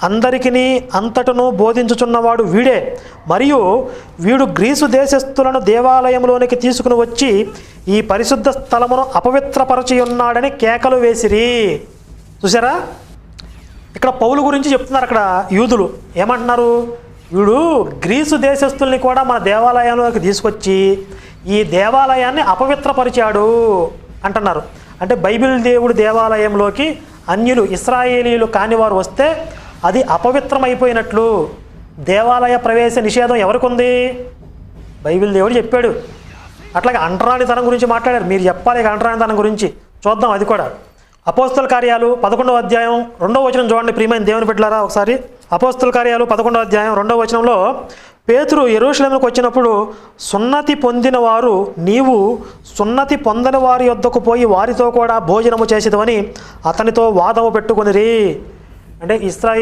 అందరికిని అంతటను బోధించుచున్నవాడు వీడే. మరియు వీడు గ్రీసు దేశస్థులను దేవాలయంలోనికి తీసుకుని వచ్చి ఈ పరిశుద్ధ స్థలమును అపవిత్రపరచి ఉన్నాడని కేకలు వేసిరి. చూసారా, ఇక్కడ పౌలు గురించి చెప్తున్నారు. అక్కడ యూదులు ఏమంటున్నారు, వీడు గ్రీసు దేశస్థుల్ని కూడా మన దేవాలయంలోకి తీసుకొచ్చి ఈ దేవాలయాన్ని అపవిత్రపరిచాడు అంటున్నారు. అంటే బైబిల్ దేవుడి దేవాలయంలోకి అన్యులు, ఇశ్రాయేలీలు కాని వారు వస్తే అది అపవిత్రమైపోయినట్లు. దేవాలయ ప్రవేశ నిషేధం ఎవరికి ఉంది? బైబిల్ దేవుడు చెప్పాడు. అట్లాగే అంటరానితనం గురించి మాట్లాడారు. మీరు చెప్పాలి ఇక అంటరానితనం గురించి. చూద్దాం అది కూడా. అపోస్తల కార్యాలు 11వ అధ్యాయం 2వ వచనం చూడండి ప్రియమైన దేవుని బిడ్డలారా ఒకసారి. అపోస్తల కార్యాలు 11వ అధ్యాయం 2వ వచనంలో, పేతురు యెరూషలేముకు వచ్చినప్పుడు సున్నతి పొందిన వారు నీవు సున్నతి పొందని వారి యొద్దకు పోయి వారితో కూడా భోజనము చేసేదవని అతనితో వాదము పెట్టుకొనిరి. అంటే ఇశ్రాయేలు